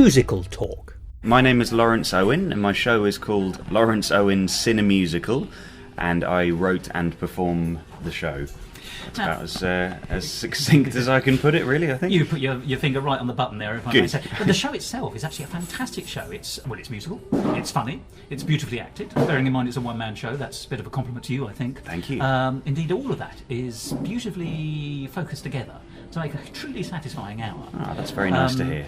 musical talk. My name is Lawrence Owen, and my show is called Lawrence Owen's Cinemusical, and I wrote and perform the show. That's about as succinct as I can put it, really, I think. You put your finger right on the button there, if I may say. But the show itself is actually a fantastic show. It's musical, it's funny, it's beautifully acted. Bearing in mind it's a one-man show, that's a bit of a compliment to you, I think. Thank you. Indeed, all of that is beautifully focused together to make a truly satisfying hour. Oh, that's very nice to hear.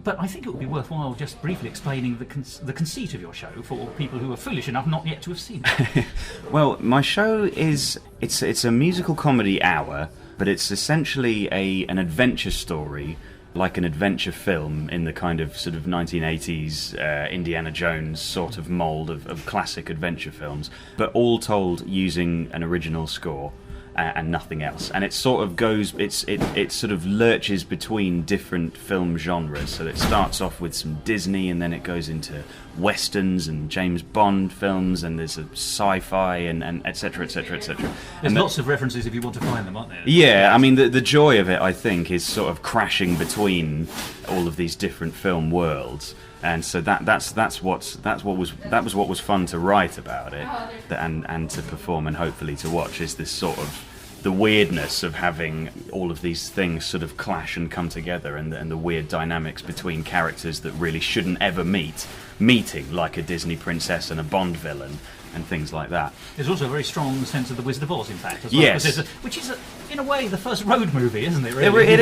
But I think it would be worthwhile just briefly explaining the conceit of your show for people who are foolish enough not yet to have seen it. Well, my show is it's a musical comedy hour, but it's essentially an adventure story, like an adventure film in the kind of sort of 1980s Indiana Jones sort of mould of classic adventure films, but all told using an original score. And nothing else, and it sort of goes. It sort of lurches between different film genres. So it starts off with some Disney, and then it goes into westerns and James Bond films, and there's a sci-fi and etc. etc. etc. There's lots of references if you want to find them, aren't there? Yeah, I mean the joy of it, I think, is sort of crashing between all of these different film worlds. And so that was what was fun to write about it, and to perform and hopefully to watch, is this sort of the weirdness of having all of these things sort of clash and come together, and the weird dynamics between characters that really shouldn't ever meeting, like a Disney princess and a Bond villain and things like that. There's also a very strong sense of the Wizard of Oz, in fact, as well. Yes. Which is, in a way, the first road movie, isn't it? Really? It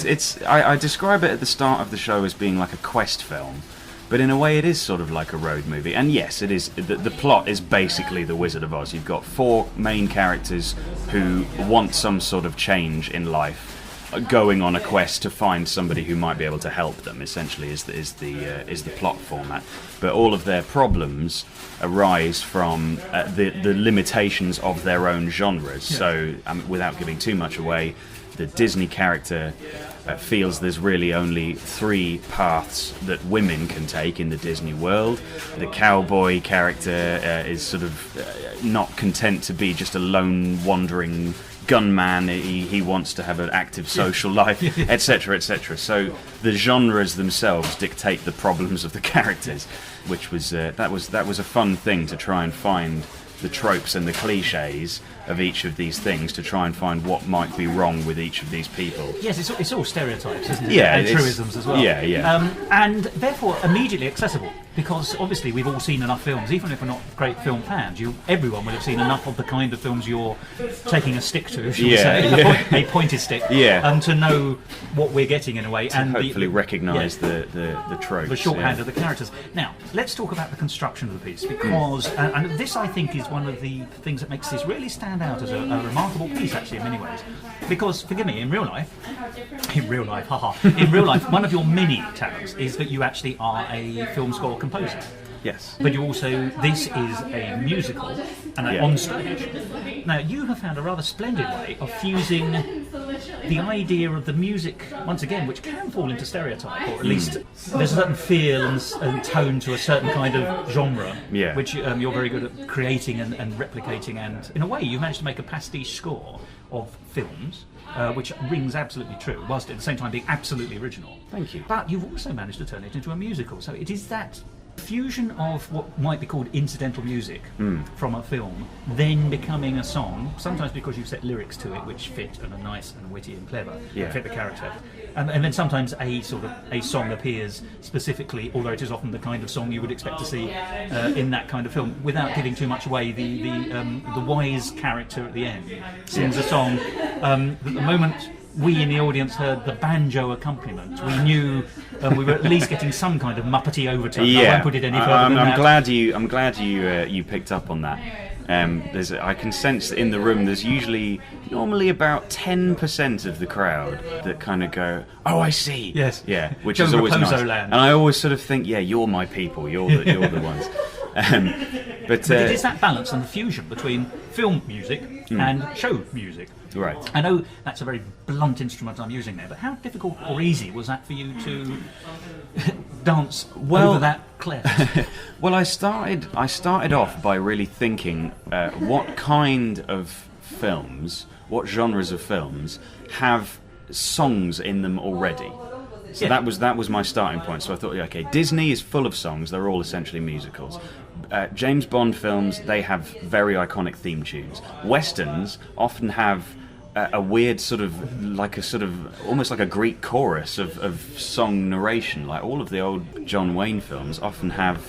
is. I describe it at the start of the show as being like a quest film, but in a way it is sort of like a road movie. And yes, it is. The plot is basically the Wizard of Oz. You've got four main characters who want some sort of change in life, going on a quest to find somebody who might be able to help them. Essentially, is the plot format. But all of their problems arise from the limitations of their own genres. Yeah. So, without giving too much away, the Disney character feels there's really only three paths that women can take in the Disney world. The cowboy character is sort of not content to be just a lone wandering gunman. He wants to have an active social life, etc., etc. So the genres themselves dictate the problems of the characters, which was that was a fun thing, to try and find the tropes and the cliches of each of these things, to try and find what might be wrong with each of these people. Yes, it's all stereotypes, isn't it? Yeah, and truisms as well. Yeah, yeah. And therefore immediately accessible, because obviously we've all seen enough films, even if we're not great film fans. Everyone will have seen enough of the kind of films you're taking a stick to, shall we say, a pointed stick, to know what we're getting in a way, and hopefully recognise the tropes, the shorthand of the characters. Now, let's talk about the construction of the piece, because and this, I think, is one of the things that makes this really stand out as a remarkable piece, actually, in many ways. Because, forgive me, in real life, one of your many talents is that you actually are a film score composer. Yes. But you also, this is a musical and on stage. Now, you have found a rather splendid way of fusing the idea of the music, once again, which can fall into stereotype, or at least there's a certain feel and tone to a certain kind of genre, which you're very good at creating and replicating, and in a way you managed to make a pastiche score of films, which rings absolutely true, whilst at the same time being absolutely original. Thank you. But you've also managed to turn it into a musical, so it is that fusion of what might be called incidental music from a film, then becoming a song, sometimes because you've set lyrics to it which fit and are nice and witty and clever, and fit the character, and then sometimes a song appears specifically, although it is often the kind of song you would expect to see in that kind of film, without giving too much away. The wise character at the end sings a song that the moment we in the audience heard the banjo accompaniment, we knew we were at least getting some kind of Muppety overtone. I won't put it any further than that. I'm glad you picked up on that. I can sense that in the room there's normally about 10% of the crowd that kind of go, "Oh, I see." Yes. Yeah, which is always nice. Land. And I always sort of think, "Yeah, you're my people. You're the ones." But it is that balance and the fusion between film music and show music. Right. I know that's a very blunt instrument I'm using there, but how difficult or easy was that for you to dance over that clef? Well, I started off by really thinking what kind of films, what genres of films have songs in them already. So that was my starting point. So I thought, yeah, okay, Disney is full of songs. They're all essentially musicals. James Bond films, they have very iconic theme tunes. Westerns often have a weird sort of almost like a Greek chorus of song narration. Like all of the old John Wayne films often have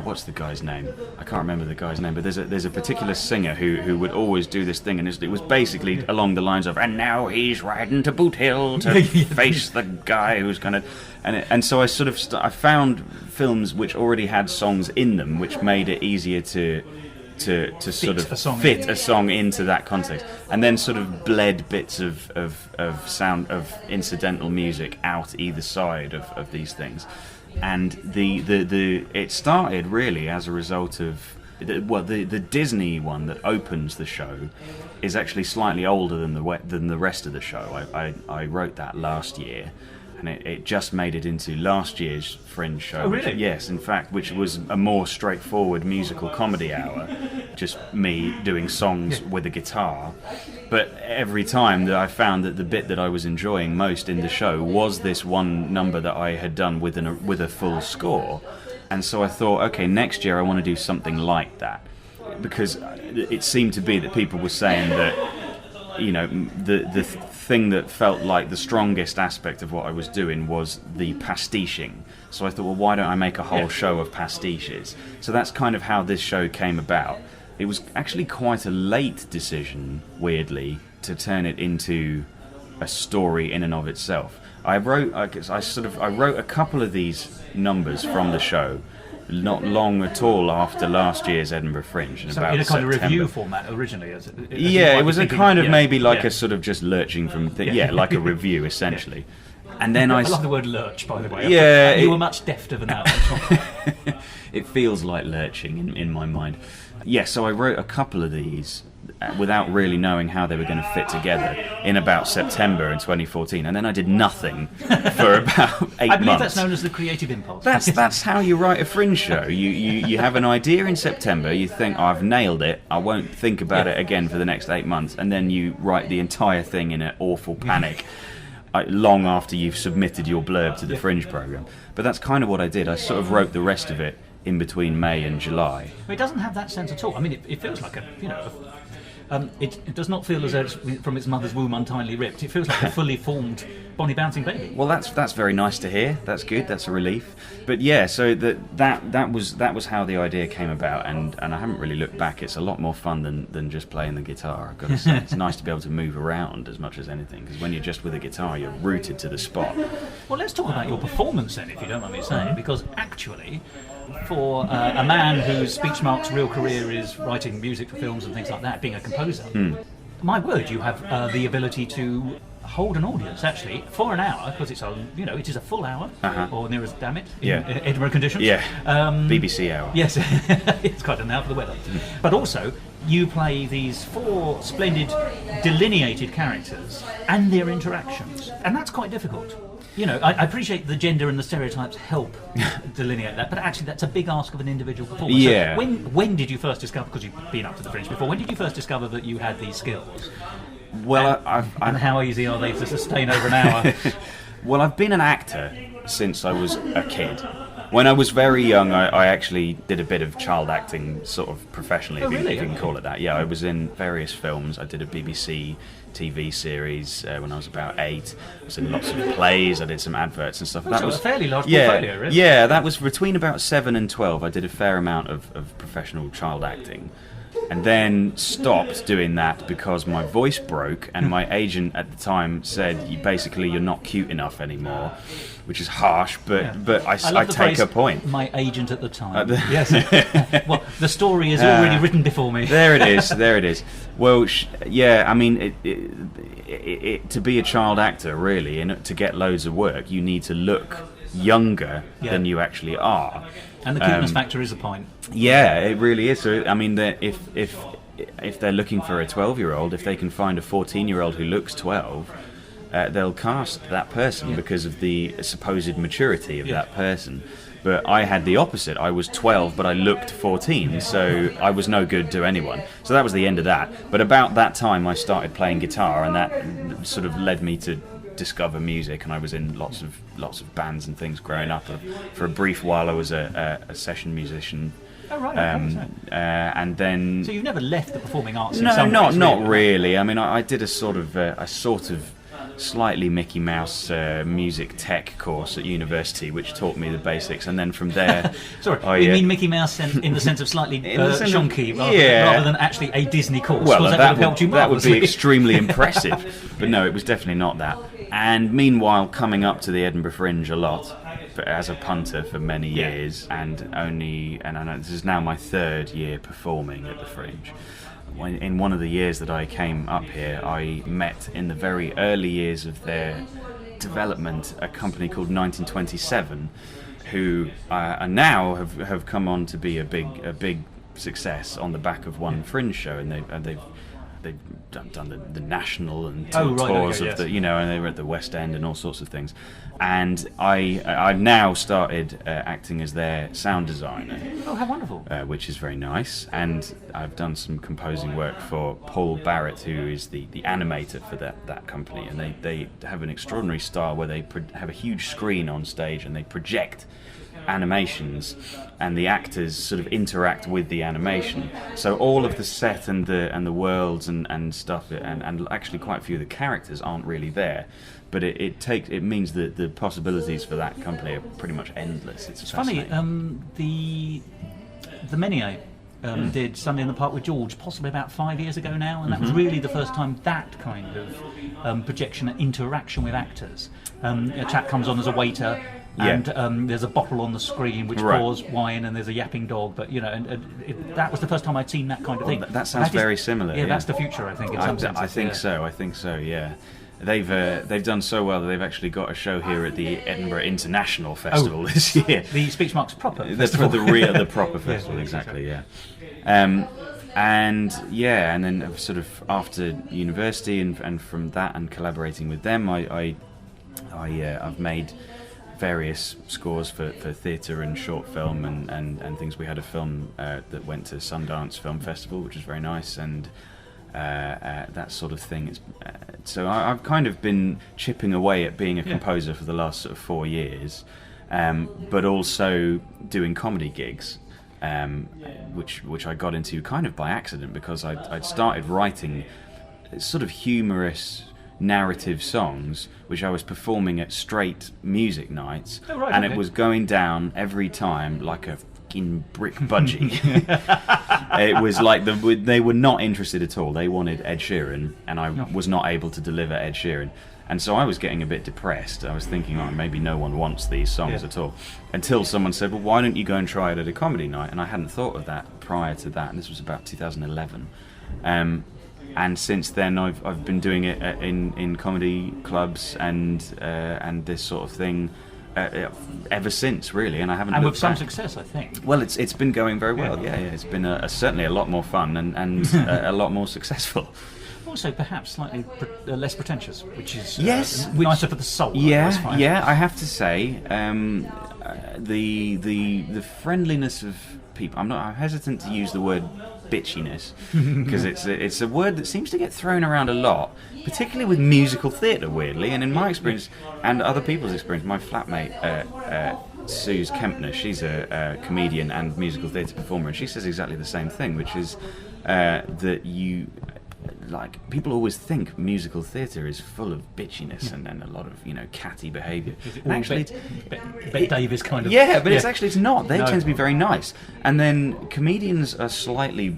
what's the guy's name? I can't remember the guy's name, but there's a particular singer who would always do this thing, and it was basically along the lines of, and now he's riding to Boot Hill to face the guy who's gonna, and so I sort of I found films which already had songs in them, which made it easier to sort of fit a song into that context, and then sort of bled bits of sound of incidental music out either side of these things. And the it started really as a result of the Disney one that opens the show is actually slightly older than the rest of the show. I wrote that last year. And it just made it into last year's Fringe show. Oh, really? Yes, in fact, which was a more straightforward musical comedy hour, just me doing songs with a guitar. But every time that I found that the bit that I was enjoying most in the show was this one number that I had done with a full score. And so I thought, okay, next year I want to do something like that. Because it seemed to be that people were saying that, you know, the thing that felt like the strongest aspect of what I was doing was the pastiching. So I thought, well, why don't I make a whole show of pastiches? So that's kind of how this show came about. It was actually quite a late decision, weirdly, to turn it into a story in and of itself. I wrote a couple of these numbers from the show not long at all after last year's Edinburgh Fringe. So in a kind of review format originally? It was a kind of maybe like a sort of just lurching from... like a review, essentially. And then I love the word lurch, by the way. Yeah. You were much defter than that. It feels like lurching in my mind. Yeah, so I wrote a couple of these without really knowing how they were going to fit together in about September in 2014, and then I did nothing for about 8 months. I believe that's known as the creative impulse. That's how you write a Fringe show. You have an idea in September, you think, I've nailed it, I won't think about it again for the next 8 months, and then you write the entire thing in an awful panic long after you've submitted your blurb to the Fringe programme. But that's kind of what I did. I sort of wrote the rest of it in between May and July. It doesn't have that sense at all. I mean, it feels like it does not feel as though it's from its mother's womb untimely ripped. It feels like a fully formed Bonnie bouncing baby. Well, that's very nice to hear. That's good. That's a relief. But yeah, so that was how the idea came about, and I haven't really looked back. It's a lot more fun than just playing the guitar. I've got to say, it's nice to be able to move around as much as anything, because when you're just with a guitar, you're rooted to the spot. Well, let's talk about your performance then, if you don't mind me saying, because actually, for a man whose speech mark's real career is writing music for films and things like that, being a composer, my word, you have the ability to hold an audience actually for an hour, because it's it is a full hour or near as damn it in Edinburgh conditions. BBC hour. Yes, it's quite an hour for the weather. But also, you play these 4 splendid delineated characters and their interactions, and that's quite difficult. You know, I appreciate the gender and the stereotypes help delineate that, but actually that's a big ask of an individual performer. Yeah. So when did you first discover, because you've been up to the Fringe before, when did you first discover that you had these skills? Well, and how easy are they to sustain over an hour? Well, I've been an actor since I was a kid. When I was very young, I actually did a bit of child acting, sort of professionally, if you can call it that. Yeah, I was in various films. I did a BBC TV series when I was about 8. I was in lots of plays. I did some adverts and stuff. That was a fairly large portfolio, really. Yeah, that was between about 7 and 12. I did a fair amount of professional child acting. And then stopped doing that because my voice broke, and my agent at the time said, you're not cute enough anymore, which is harsh, but I take her point. My agent at the time. Yes. Well, the story is already written before me. There it is. Well, I mean, to be a child actor, really, and to get loads of work, you need to look younger than you actually are. And the cuteness factor is a point. Yeah, it really is. So, I mean, if they're looking for a 12-year-old, if they can find a 14-year-old who looks 12, they'll cast that person because of the supposed maturity of that person. But I had the opposite. I was 12, but I looked 14, so I was no good to anyone. So that was the end of that. But about that time, I started playing guitar, and that sort of led me to discover music, and I was in lots of bands and things growing up. For a brief while, I was a session musician. Oh, right. And then. So you've never left the performing arts? No, in some ways, not really. I mean, I did a sort of slightly Mickey Mouse music tech course at university, which taught me the basics, and then from there. Sorry, you mean Mickey Mouse in the sense of slightly shonky, rather than actually a Disney course? Well, that would be extremely impressive, but no, it was definitely not that. And meanwhile, coming up to the Edinburgh Fringe a lot, as a punter for many years, and I know this is now my 3rd year performing at the Fringe. In one of the years that I came up here, I met in the very early years of their development a company called 1927, who are now have come on to be a big success on the back of one Fringe show, and they've done the national and tours of the, and they were at the West End and all sorts of things. And I've now started acting as their sound designer. Oh, how wonderful! Which is very nice. And I've done some composing work for Paul Barrett, who is the animator for that company. And they have an extraordinary style where they have a huge screen on stage and they project animations, and the actors sort of interact with the animation. So all of the set and the worlds and stuff, and actually quite a few of the characters aren't really there. But it means that the possibilities for that company are pretty much endless. It's funny. The Menier did Sunday in the Park with George, possibly about 5 years ago now, and that was really the first time that kind of projection and interaction with actors. A chap comes on as a waiter. And there's a bottle on the screen which pours wine, and there's a yapping dog. But that was the first time I'd seen that kind of thing. That sounds very similar. Yeah, that's the future, I think. In some sense, I think so. Yeah, they've done so well that they've actually got a show here at the Edinburgh International Festival this year. The Speech Marks proper. The proper festival, exactly. Yeah. And then sort of after university and from that and collaborating with them, I've made various scores for theatre and short film and things. We had a film that went to Sundance Film Festival, which was very nice, and that sort of thing. So I've kind of been chipping away at being a composer for the last sort of 4 years, but also doing comedy gigs, which I got into kind of by accident, because I'd started writing sort of humorous narrative songs which I was performing at straight music nights, it was going down every time like a fucking brick budgie. It was like they were not interested at all. They wanted Ed Sheeran, and I was not able to deliver Ed Sheeran, and so I was getting a bit depressed. I was thinking, maybe no one wants these songs at all, until someone said, well, why don't you go and try it at a comedy night? And I hadn't thought of that prior to that, and this was about 2011. And since then, I've been doing it in comedy clubs and this sort of thing ever since, really. And I haven't. And with some success, I think. Well, it's been going very well. Yeah. It's been certainly a lot more fun and a lot more successful. Also, perhaps slightly less pretentious, which is nicer for the soul. Yeah. I have to say, the friendliness of people. I'm hesitant to use the word bitchiness, because it's a word that seems to get thrown around a lot, particularly with musical theatre, weirdly. And in my experience and other people's experience, my flatmate Suze Kempner, she's a comedian and musical theatre performer, and she says exactly the same thing, which is that people always think musical theatre is full of bitchiness and a lot of catty behaviour. Actually, Bette Davis kind of. Yeah, but it's not. They tend to be very nice, and then comedians are slightly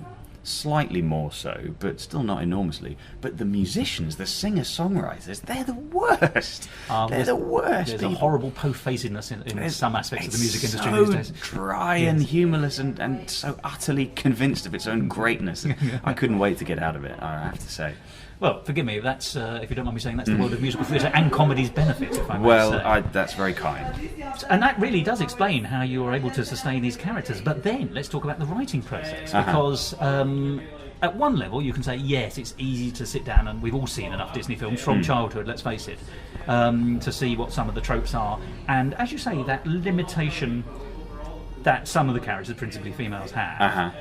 more so, but still not enormously. But the musicians, the singer-songwriters, they're the worst. They're the worst. There's a horrible po-facedness in some aspects of the music industry so these days. Dry and humourless and so utterly convinced of its own greatness. I couldn't wait to get out of it, I have to say. Well, forgive me, that's if you don't mind me saying, that's the world of musical theatre and comedy's benefit, if I may say. That's very kind. And that really does explain how you were able to sustain these characters. But then, let's talk about the writing process, because at one level you can say, yes, it's easy to sit down, and we've all seen enough Disney films from childhood, let's face it, to see what some of the tropes are. And as you say, that limitation that some of the characters, principally females, have.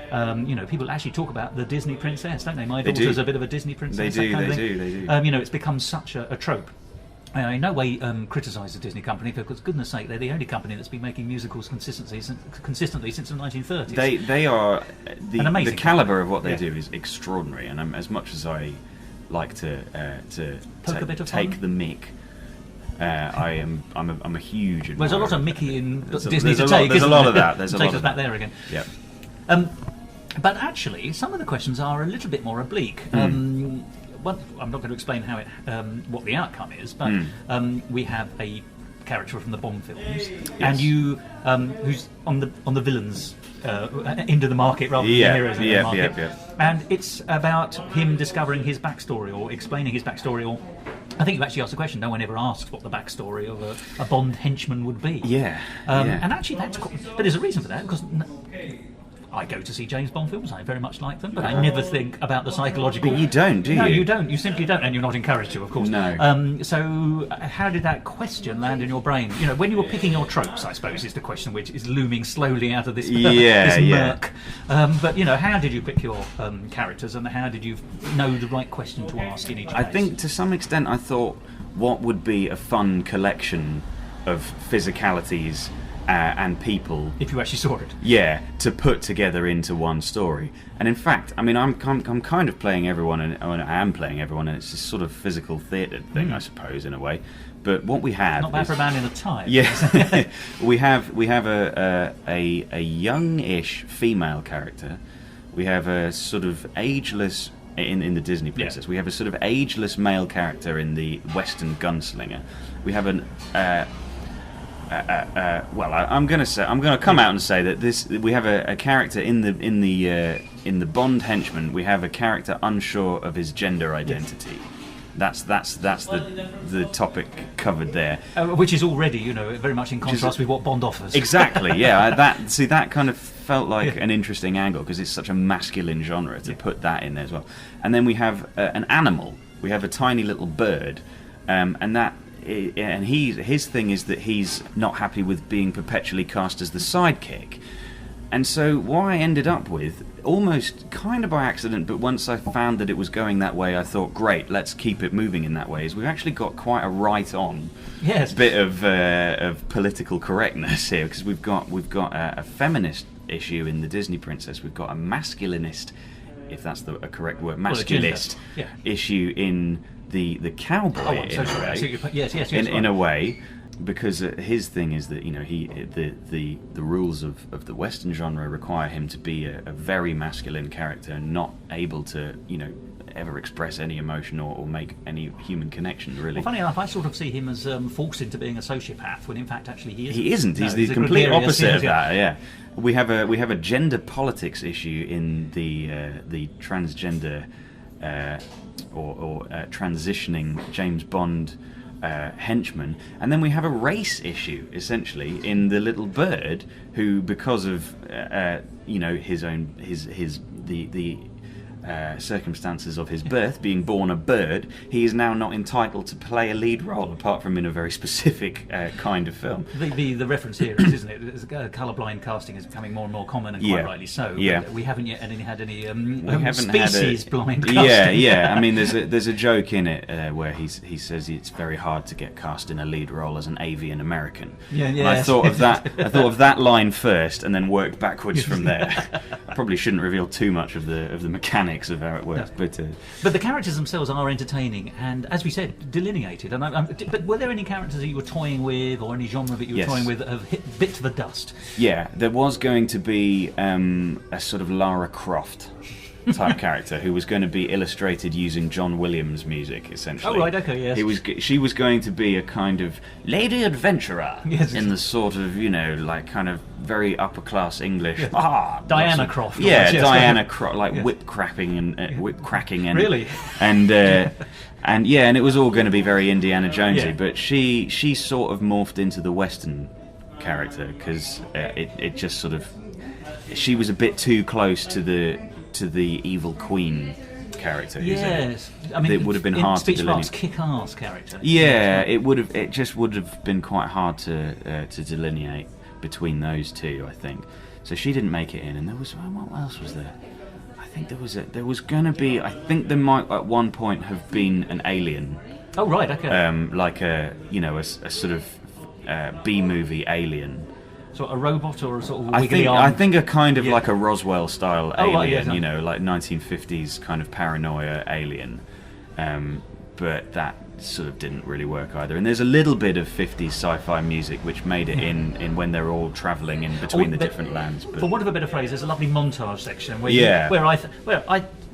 People actually talk about the Disney princess, don't they? My daughter's a bit of a Disney princess. They do. It's become such a trope. I in no way criticise the Disney company, because goodness sake, they're the only company that's been making musicals consistently since the 1930s. They are the calibre of what they Yeah. do is extraordinary, and as much as I like to Poke a bit of take fun? the mick, I'm a huge admirer. There's a lot of Mickey in Disney there's to a lot- take. there's a isn't lot there? of that. There's a Take lot us of back that. there again. Yep. But actually, some of the questions are a little bit more oblique. Well, I'm not going to explain how what the outcome is, but we have a character from the Bond films, and you who's on the villains end of the market rather than the heroes end of the market. And it's about him discovering his backstory or explaining his backstory, or I think you actually asked the question. No one ever asks what the backstory of a Bond henchman would be. And actually, but there's a reason for that, because I go to see James Bond films. I very much like them, but I never think about the psychological. But you don't, do you? No, you don't. You simply don't, and you're not encouraged to, of course. No. So, how did that question land in your brain? You know, when you were picking your tropes, I suppose, is the question which is looming slowly out of this murk. But you know, how did you pick your characters, and how did you know the right question to ask in each case? I think to some extent I thought, what would be a fun collection of physicalities and people, if you actually saw it, to put together into one story. And in fact, I mean, I'm kind of playing everyone, and I am playing everyone, and it's this sort of physical theatre thing, I suppose, in a way. But what we have not bad for a man in a tie. Yeah, we have a young-ish female character. We have a sort of ageless in the Disney Princess. Yeah. We have a sort of ageless male character in the Western Gunslinger. We have an I'm going to come out and say that we have a character in the Bond henchman. We have a character unsure of his gender identity. That's the topic covered there, which is already, very much in contrast with what Bond offers. Exactly, yeah. That kind of felt like an interesting angle, because it's such a masculine genre to put that in there as well. And then we have an animal. We have a tiny little bird, and his thing is that he's not happy with being perpetually cast as the sidekick. And so what I ended up with, almost kind of by accident, but once I found that it was going that way, I thought, great, let's keep it moving in that way, is we've actually got quite a right-on bit of political correctness here, because we've got a feminist issue in the Disney Princess, we've got a masculinist, if that's a correct word, masculist issue in the cowboy in a way, because his thing is that the rules of the Western genre require him to be a very masculine character and not able to ever express any emotion or make any human connection, really. Well, funny enough, I sort of see him as forced into being a sociopath, when in fact actually he isn't. He isn't. He's the complete opposite of that. Yeah. We have a gender politics issue in the transgender or transitioning James Bond henchman, and then we have a race issue essentially in the little bird who, because of the circumstances of his birth, being born a bird, he is now not entitled to play a lead role, apart from in a very specific kind of film. The reference here is, isn't it? Colourblind casting is becoming more and more common, and quite rightly so. Yeah. We haven't yet had any species-blind casting. Yeah. I mean, there's a joke in it where he says it's very hard to get cast in a lead role as an avian American. Yeah. And I thought of that line first, and then worked backwards from there. I probably shouldn't reveal too much of the mechanics of how it works, but the characters themselves are entertaining, and as we said, delineated. And but were there any characters that you were toying with, or any genre that you were toying with, that have bit to the dust? Yeah, there was going to be a sort of Lara Croft type character who was going to be illustrated using John Williams music, essentially. Oh, right, okay, yes. She was going to be a kind of lady adventurer in the sort of, kind of very upper class English. Yes. Diana Croft. Yeah, Diana Croft, like whip cracking and really, and it was all going to be very Indiana Jonesy, but she sort of morphed into the Western character, because it just sort of, she was a bit too close to the evil queen character. Yes, I mean, it would have been hard to delineate. Kick-ass character. Yeah, it would have. It just would have been quite hard to delineate between those two, I think. So she didn't make it in, and there was, what else was there? I think there was going to be. I think there might at one point have been an alien Oh right, okay. Like a sort of B movie Alien. So a robot or a sort of I wiggly arm? think a kind of like a Roswell style alien, right, like 1950s kind of paranoia alien. But that sort of didn't really work either. And there's a little bit of 50s sci-fi music which made it in when they're all travelling in between the different lands. But for want of a better phrase, there's a lovely montage section where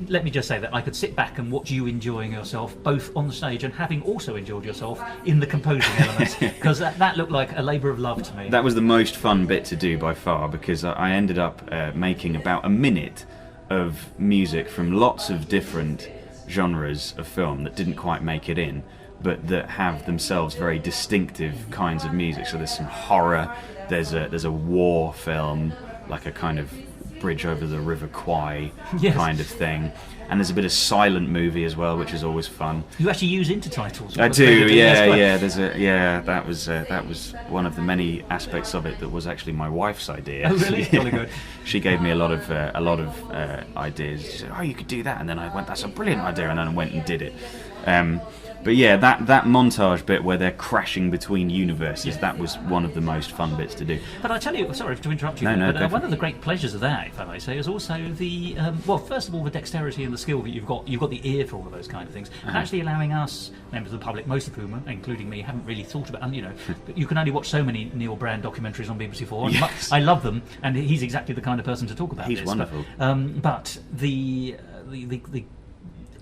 let me just say that I could sit back and watch you enjoying yourself both on the stage and having also enjoyed yourself in the composing elements, because that looked like a labour of love to me. That was the most fun bit to do by far, because I ended up making about a minute of music from lots of different genres of film that didn't quite make it in, but that have themselves very distinctive kinds of music. So there's some horror, there's a war film, like a kind of Bridge Over the River Kwai kind of thing, and there's a bit of silent movie as well, which is always fun. You actually use intertitles. I do, yeah. That was one of the many aspects of it that was actually my wife's idea. Oh really? Really good. She gave me a lot of ideas. She said, "Oh, you could do that," and then I went, "That's a brilliant idea," and then I went and did it. But yeah, that montage bit where they're crashing between universes, that was one of the most fun bits to do. But I tell you, sorry to interrupt you, but one of the great pleasures of that, if I may say, is also the first of all, the dexterity and the skill that you've got the ear for all of those kind of things, and actually allowing us, members of the public, most of whom, including me, haven't really thought about, and but you can only watch so many Neil Brand documentaries on BBC Four. Yes. I love them, and he's exactly the kind of person to talk about. He's wonderful. But the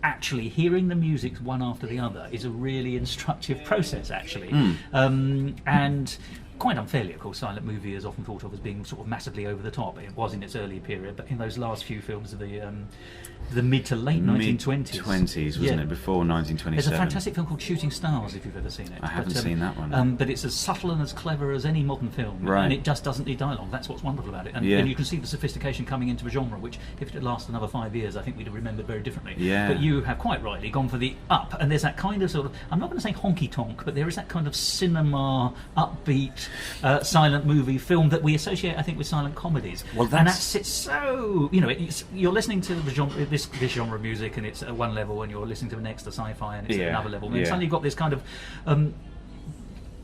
actually hearing the music one after the other is a really instructive process, actually. And quite unfairly, of course, silent movie is often thought of as being sort of massively over the top. It was in its earlier period, but in those last few films of the mid to late 1920s. Wasn't it? Before 1927. There's a fantastic film called Shooting Stars, if you've ever seen it. I haven't seen that one. But it's as subtle and as clever as any modern film, and it just doesn't need dialogue. That's what's wonderful about it. And you can see the sophistication coming into a genre, which, if it had lasted another 5 years, I think we'd have remembered very differently. Yeah. But you have quite rightly gone for the up, and there's that kind of sort of, I'm not going to say honky-tonk, but there is that kind of cinema, upbeat, silent movie film that we associate, I think, with silent comedies. Well, and that sits so, you're listening to the genre, this genre of music, and it's at one level, and you're listening to the next, the sci-fi, and it's at another level. And suddenly you've got this kind of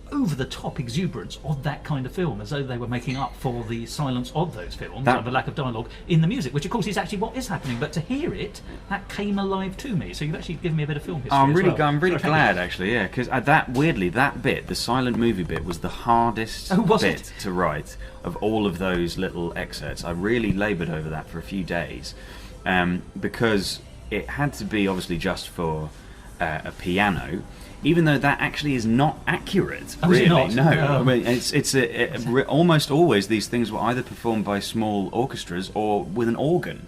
over-the-top exuberance of that kind of film, as though they were making up for the silence of those films and the lack of dialogue in the music, which of course is actually what is happening. But to hear it, that came alive to me. So you've actually given me a bit of film history. I'm really glad, actually, because that bit, the silent movie bit, was the hardest bit to write of all of those little excerpts. I really laboured over that for a few days, because it had to be obviously just for a piano. Even though that actually is not accurate, really. No. I mean, it's almost always these things were either performed by small orchestras or with an organ.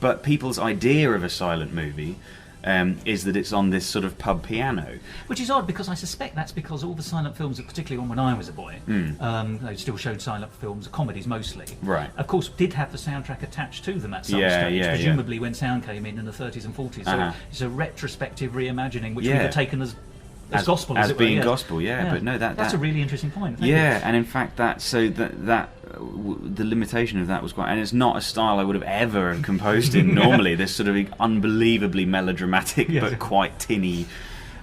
But people's idea of a silent movie is that it's on this sort of pub piano. Which is odd, because I suspect that's because all the silent films, particularly on when I was a boy, they still showed silent films, comedies mostly. Right. Of course, did have the soundtrack attached to them at some stage, presumably when sound came in the 30s and 40s. So it's a retrospective reimagining, which we have taken as gospel, as being gospel, but no, that's a really interesting point. Thank you. And in fact, the limitation of that was quite, and it's not a style I would have ever composed in normally. This sort of unbelievably melodramatic but quite tinny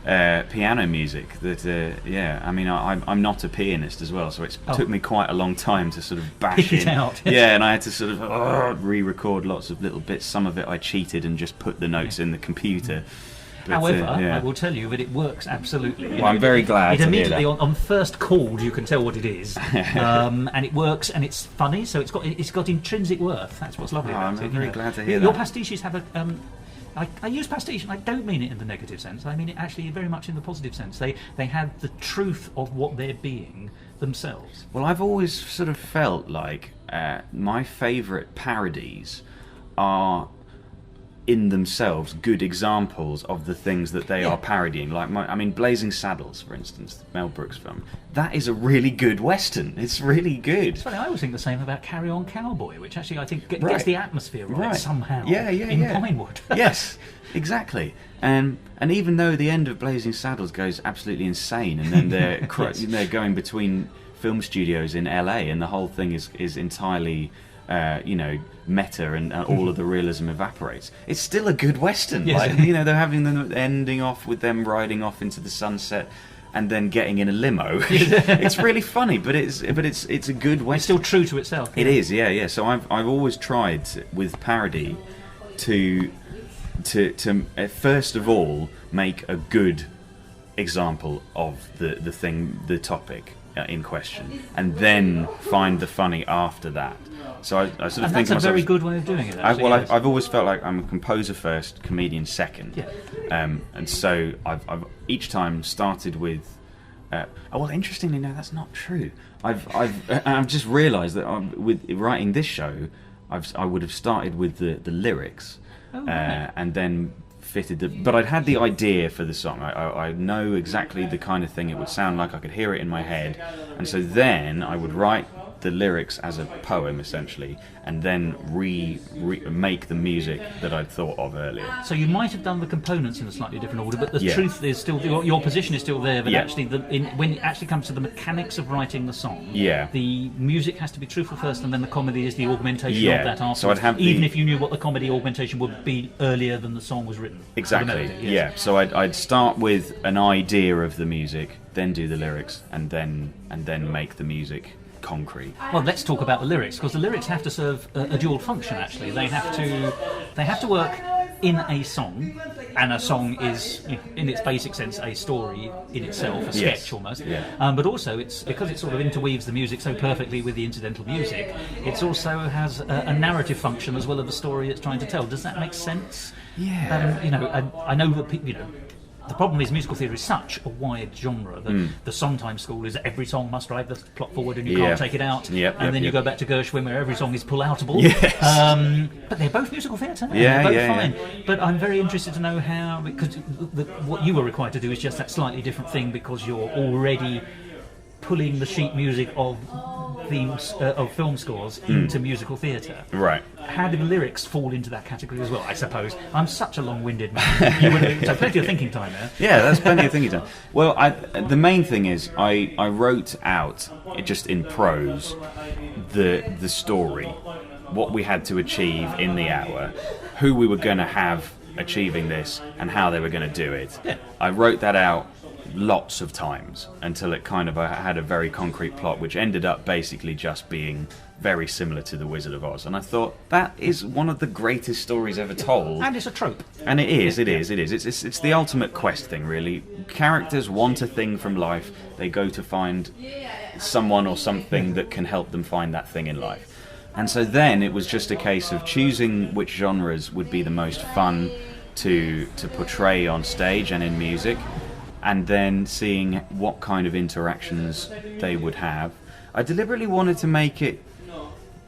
piano music. That I mean, I'm not a pianist as well, so it took me quite a long time to sort of bash it out. And I had to sort of re-record lots of little bits. Some of it I cheated and just put the notes in the computer. But, however, I will tell you that it works absolutely. Well, I'm very glad. It immediately, on first call, you can tell what it is, and it works, and it's funny. So it's got intrinsic worth. That's what's lovely about it. I'm very glad to hear that. Your pastiches have a. I use pastiche, and I don't mean it in the negative sense. I mean it actually very much in the positive sense. They have the truth of what they're being themselves. Well, I've always sort of felt like my favourite parodies are, in themselves, good examples of the things that they are parodying. Like, Blazing Saddles, for instance, Mel Brooks film. That is a really good Western. It's really good. It's funny, I always think the same about Carry On Cowboy, which actually I think gets the atmosphere right somehow. In Pinewood. Yes, exactly. And even though the end of Blazing Saddles goes absolutely insane, and then they're going between film studios in LA, and the whole thing is entirely meta and all of the realism evaporates. It's still a good western. Yes. Like, they're having the ending off with them riding off into the sunset and then getting in a limo. It's really funny, but it's a good western. It's still true to itself. It is, yeah. So I've always tried with parody to first of all make a good example of the topic in question, and then find the funny after that. So I sort of and think that's a myself, very good way of doing it. Actually, yes. I've always felt like I'm a composer first, comedian second. Yeah. And so I've each time started with. Interestingly, no, that's not true. I've just realised that with writing this show, I would have started with the lyrics, and then fitted but I'd had the idea for the song. I know exactly the kind of thing it would sound like. I could hear it in my head, and so then I would write the lyrics as a poem essentially, and then make the music that I'd thought of earlier. So you might have done the components in a slightly different order, but the truth is still your position is still there. But actually, when it actually comes to the mechanics of writing the song, the music has to be truthful first, and then the comedy is the augmentation of that afterwards. So I'd have even if you knew what the comedy augmentation would be earlier than the song was written. Exactly. So I'd start with an idea of the music, then do the lyrics, and then make the music concrete. Well, let's talk about the lyrics, because the lyrics have to serve a dual function. Actually, they have to work in a song, and a song is, in its basic sense, a story in itself, a sketch almost. But also, it's because it sort of interweaves the music so perfectly with the incidental music. It also has a narrative function as well as the story it's trying to tell. Does that make sense? Yeah. I know that the problem is musical theatre is such a wide genre that the Sondheim school is that every song must drive the plot forward and you can't take it out. And then you go back to Gershwin where every song is pull-outable. Yes. But they're both musical theatre. Yeah, they're both fine. But I'm very interested to know how, because what you were required to do is just that slightly different thing, because you're already pulling the sheet music of themes of film scores into musical theatre. Right. How do the lyrics fall into that category as well, I suppose? I'm such a long-winded man. So plenty of thinking time there. Yeah, that's plenty of thinking time. Well, the main thing is I wrote out, just in prose, the story, what we had to achieve in the hour, who we were going to have achieving this, and how they were going to do it. Yeah. I wrote that out lots of times until it kind of had a very concrete plot, which ended up basically just being very similar to The Wizard of Oz. And I thought, that is one of the greatest stories ever told. And it's a trope. And it is. It's the ultimate quest thing, really. Characters want a thing from life. They go to find someone or something that can help them find that thing in life. And so then it was just a case of choosing which genres would be the most fun to portray on stage and in music, and then seeing what kind of interactions they would have. I deliberately wanted to make it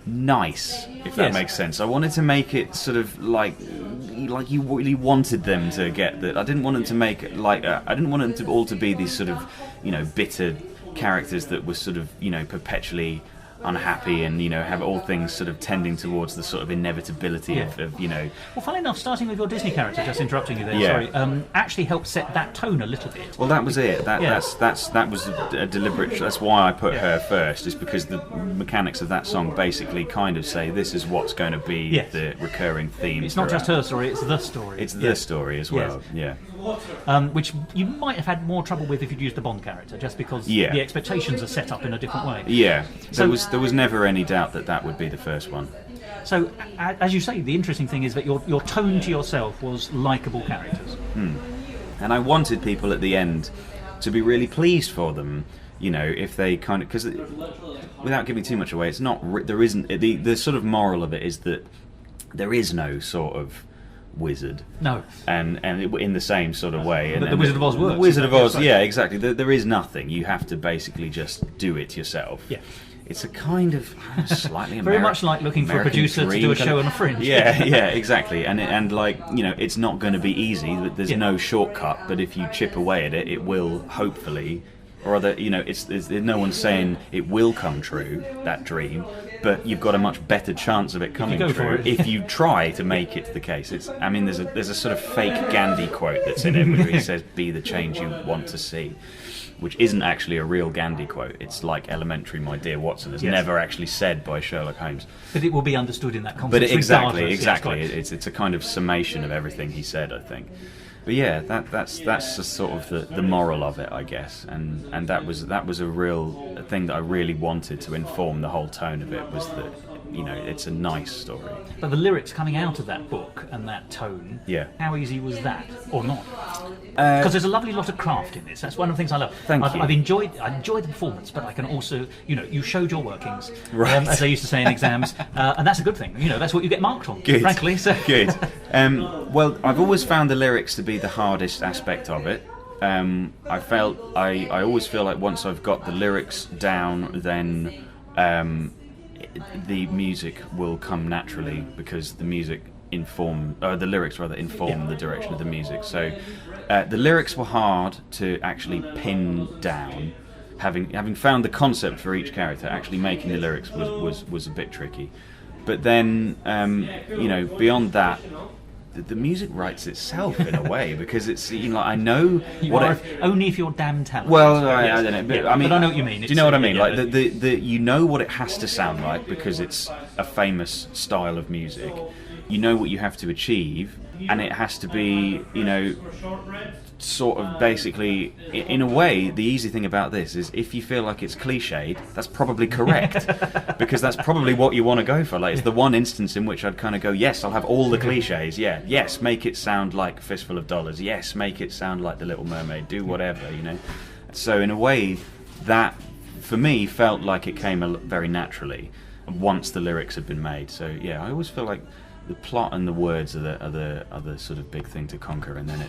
nice, if that makes sense. I wanted to make it sort of like you really wanted them to get that. I didn't want them to make it like I didn't want them to all to be these sort of bitter characters that were sort of perpetually unhappy and have all things sort of tending towards the sort of inevitability of Well, funnily enough, starting with your Disney character, just interrupting you there, sorry, actually helped set that tone a little bit. Well, that was it. That was a deliberate. That's why I put her first, is because the mechanics of that song basically kind of say this is what's going to be the recurring theme. It's not just her story; it's the story. It's the story as well. Yes. Which you might have had more trouble with if you'd used the Bond character, just because the expectations are set up in a different way. Yeah, there was never any doubt that would be the first one. So, as you say, the interesting thing is that your tone to yourself was likeable characters. And I wanted people at the end to be really pleased for them, if they kind of, because without giving too much away, it's not there isn't the sort of moral of it is that there is no sort of wizard. No. And in the same sort of way. But the Wizard of Oz works. The Wizard of Oz, exactly. There is nothing. You have to basically just do it yourself. Yeah. It's a kind of slightly very much like looking for a producer to do a show on a Fringe. Yeah, exactly. And like, it's not going to be easy. There's no shortcut, but if you chip away at it, it will hopefully, or other, no one's saying it will come true, that dream, but you've got a much better chance of it coming true if you try to make it the case. I mean, there's a sort of fake Gandhi quote that's in it where he says, "Be the change you want to see," which isn't actually a real Gandhi quote. It's like elementary, my dear Watson. It's never actually said by Sherlock Holmes. But it will be understood in that context. But exactly. It's a kind of summation of everything he said, I think. But yeah, that's the sort of the moral of it, I guess, and that was a real thing that I really wanted to inform the whole tone of it, was that, you know, it's a nice story. But the lyrics coming out of that book and that tone, how easy was that, or not? Because there's a lovely lot of craft in this. That's one of the things I love. I've enjoyed the performance, but I can also, you know, you showed your workings, as they used to say in exams, and that's a good thing. You know, that's what you get marked on, frankly. So. Good. Well, I've always found the lyrics to be the hardest aspect of it. I always feel like once I've got the lyrics down, then the music will come naturally, because the lyrics inform the direction of the music. So the lyrics were hard to actually pin down. Having found the concept for each character, actually making the lyrics was a bit tricky. But then, you know, beyond that, the music writes itself in a way, because it's, you know, I know only if you're damn talented. Well, I don't know, but I mean, but I know what you mean. Do you know what I mean? Like the you know what it has to sound like, because it's a famous style of music. You know what you have to achieve, and it has to be, you know, sort of basically, in a way, the easy thing about this is if you feel like it's cliched, that's probably correct, because that's probably what you want to go for. Like, it's the one instance in which I'd kind of go, yes, I'll have all the cliches, yes, make it sound like Fistful of Dollars, yes, make it sound like The Little Mermaid, do whatever, you know. So in a way, that, for me, felt like it came very naturally once the lyrics had been made. So yeah, I always feel like the plot and the words are the sort of big thing to conquer, and then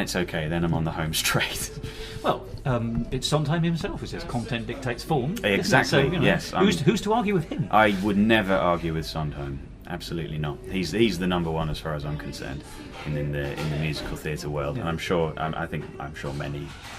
it's okay. Then I'm on the home straight. Well, it's Sondheim himself who says content dictates form. Exactly. So, you know, yes. Who's to argue with him? I would never argue with Sondheim. Absolutely not. He's the number one as far as I'm concerned in the musical theatre world, and I'm sure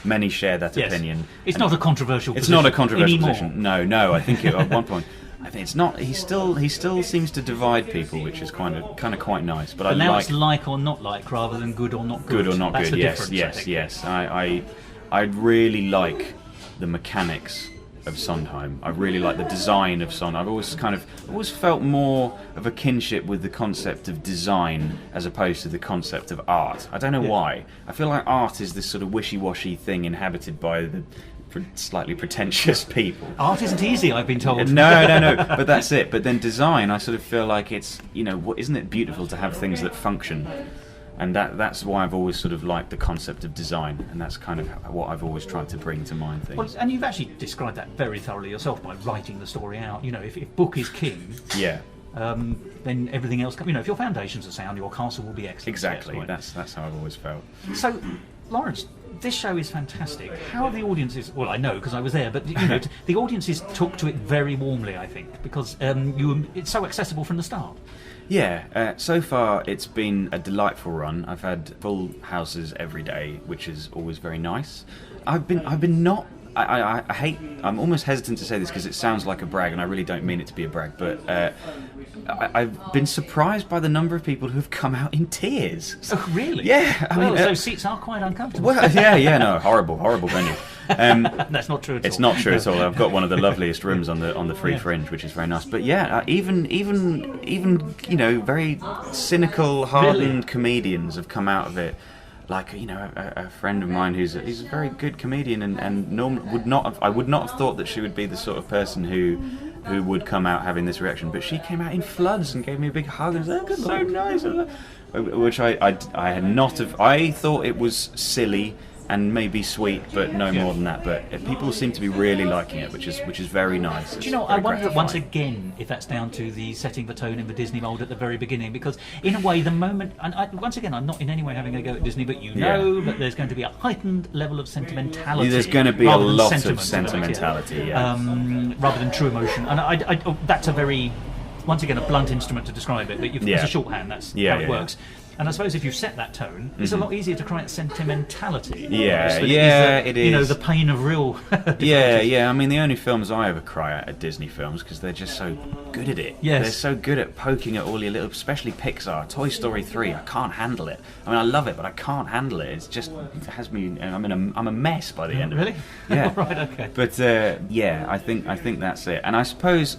many share that opinion. It's not a controversial. It's not a controversial anymore. position. No. I think at one point. I think it's not. He still seems to divide people, which is kind of quite nice. But now it's like or not like, rather than good or not good. Good or not That's good. The Yes. I really like the mechanics of Sondheim. I really like the design of Sondheim. I've always felt more of a kinship with the concept of design as opposed to the concept of art. I don't know why. I feel like art is this sort of wishy-washy thing inhabited by the slightly pretentious people. Art isn't easy, I've been told. No, but that's it. But then design, I sort of feel like it's, you know, isn't it beautiful to have things that function? And that's why I've always sort of liked the concept of design, and that's kind of what I've always tried to bring to mind things. Well, and you've actually described that very thoroughly yourself by writing the story out. You know, if book is king, then everything else. You know, if your foundations are sound, your castle will be excellent. Exactly. That's how I've always felt. So, Lawrence, this show is fantastic. How are the audiences? Well, I know because I was there, but you know, the audiences took to it very warmly, I think, because it's so accessible from the start. Yeah, so far it's been a delightful run. I've had full houses every day, which is always very nice. I've been not. I hate. I'm almost hesitant to say this because it sounds like a brag, and I really don't mean it to be a brag. But I've been surprised by the number of people who've come out in tears. Oh, really? Yeah. I mean, so seats are quite uncomfortable. Well, yeah, no, horrible venue. That's not true at all. It's not true at all. I've got one of the loveliest rooms on the Free Fringe, which is very nice. But yeah, even you know, very cynical, hardened comedians have come out of it. Like, you know, a friend of mine who's a very good comedian, and I would not have thought that she would be the sort of person who would come out having this reaction, but she came out in floods and gave me a big hug and said, "That's so nice," which I had not have. I thought it was silly and maybe sweet, but no more than that. But people seem to be really liking it, which is very nice. Do you know, I wonder once again if that's down to the setting the tone in the Disney mould at the very beginning, because in a way the moment, and once again I'm not in any way having a go at Disney, but but there's going to be a heightened level of sentimentality. There's going to be a lot of sentimentality, rather than true emotion, and that's a very, once again, a blunt instrument to describe it, but it's a shorthand, that's how it works. And I suppose if you set that tone, it's a lot easier to create sentimentality. Yeah, it is. You know, the pain of real. Yeah. I mean, the only films I ever cry at are Disney films because they're just so good at it. Yes. They're so good at poking at all your little, especially Pixar. Toy Story 3, I can't handle it. I mean, I love it, but I can't handle it. It has me. I'm a mess by the end of it. Really? Yeah. Right. Okay. But I think that's it. And I suppose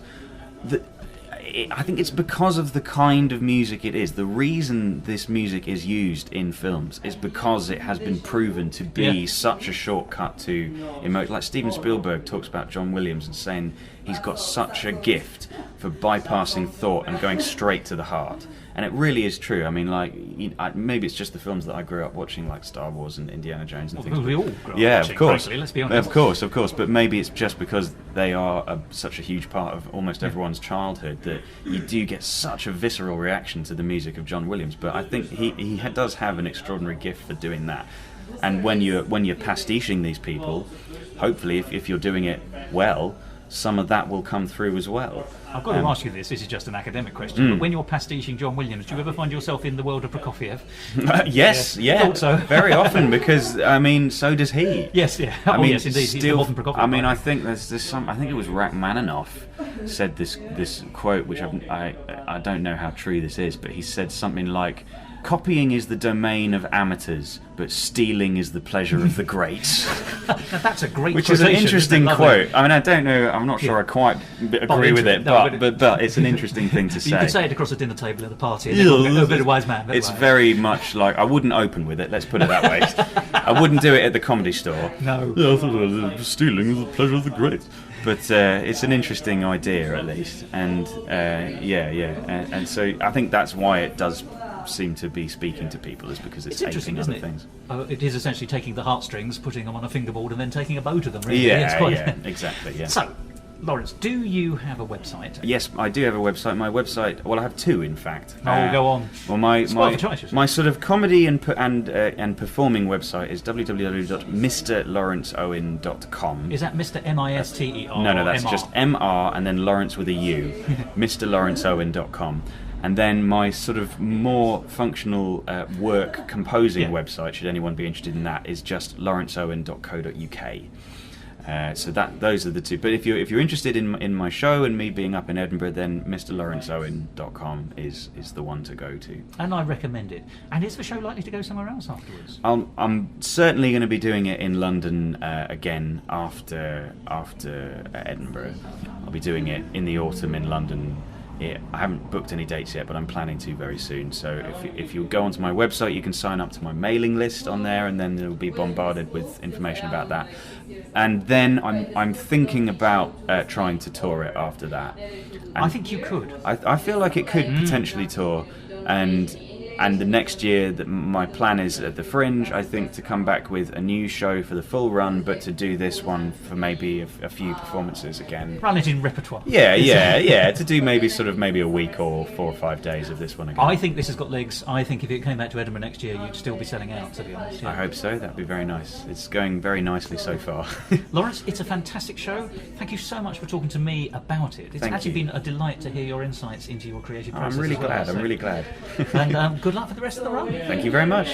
that. I think it's because of the kind of music it is. The reason this music is used in films is because it has been proven to be such a shortcut to emotion. Like Steven Spielberg talks about John Williams and saying he's got such a gift for bypassing thought and going straight to the heart. And it really is true. I mean, like, maybe it's just the films that I grew up watching, like Star Wars and Indiana Jones and things. We all grew up watching, of course. frankly, let's be honest. Of course. But maybe it's just because they are such a huge part of almost everyone's childhood that you do get such a visceral reaction to the music of John Williams. But I think he does have an extraordinary gift for doing that. And when you're pastiching these people, hopefully, if you're doing it well, some of that will come through as well. I've got to ask you this is just an academic question, but when you're pastiching John Williams, do you ever find yourself in the world of Prokofiev? Yes, Thought so. Very often, because, I mean, so does he. Yes, yeah. I mean, yes, indeed. He's the modern Prokofiev. I mean, I think there's some. I think it was Rachmaninoff said this quote, which I don't know how true this is, but he said something like, "Copying is the domain of amateurs, but stealing is the pleasure of the great." Now, that's a great Which is an interesting quote. I mean, I don't know. I'm not sure I quite agree with it, but it's an interesting thing to say. You could say it across a dinner table at a party. And a bit of wise man. It's very much like, I wouldn't open with it. Let's put it that way. I wouldn't do it at the Comedy Store. No. Yeah, I thought stealing is the pleasure of the great. But it's an interesting idea, at least, and and so I think that's why it does seem to be speaking to people, is because it's interesting, taking isn't other it? things. It is essentially taking the heartstrings, putting them on a fingerboard, and then taking a bow to them. Really. Yeah, exactly. Yeah. So, Lawrence, do you have a website? Yes, I do have a website. My website, well, I have two, in fact. Go on. Well, my sort of comedy and performing website is www.mrlawrenceowen.com. Is that Mr. M-I-S-T-E-R? No, that's M-R? just M-R and then Lawrence with a U. mrlawrenceowen.com. And then my sort of more functional work composing website, should anyone be interested in that, is just lawrenceowen.co.uk. So those are the two. But if you're interested in my show and me being up in Edinburgh, then mrlawrenceowen.com is the one to go to. And I recommend it. And is the show likely to go somewhere else afterwards? I'm certainly going to be doing it in London again after Edinburgh. I'll be doing it in the autumn in London. I haven't booked any dates yet, but I'm planning to very soon. So if you go onto my website, you can sign up to my mailing list on there, and then you'll be bombarded with information about that. And then I'm thinking about trying to tour it after that. And I think you could. I feel like it could potentially tour, and the next year, my plan is at the Fringe, I think, to come back with a new show for the full run, but to do this one for maybe a few performances again. Run it in repertoire. Yeah, to do maybe a week or 4 or 5 days of this one again. I think this has got legs. I think if it came back to Edinburgh next year, you'd still be selling out, to be honest. Yeah. I hope so. That'd be very nice. It's going very nicely so far. Lawrence, it's a fantastic show. Thank you so much for talking to me about it. It's actually been a delight to hear your insights into your creative process. I'm really glad. And good luck for the rest of the run. Thank you very much.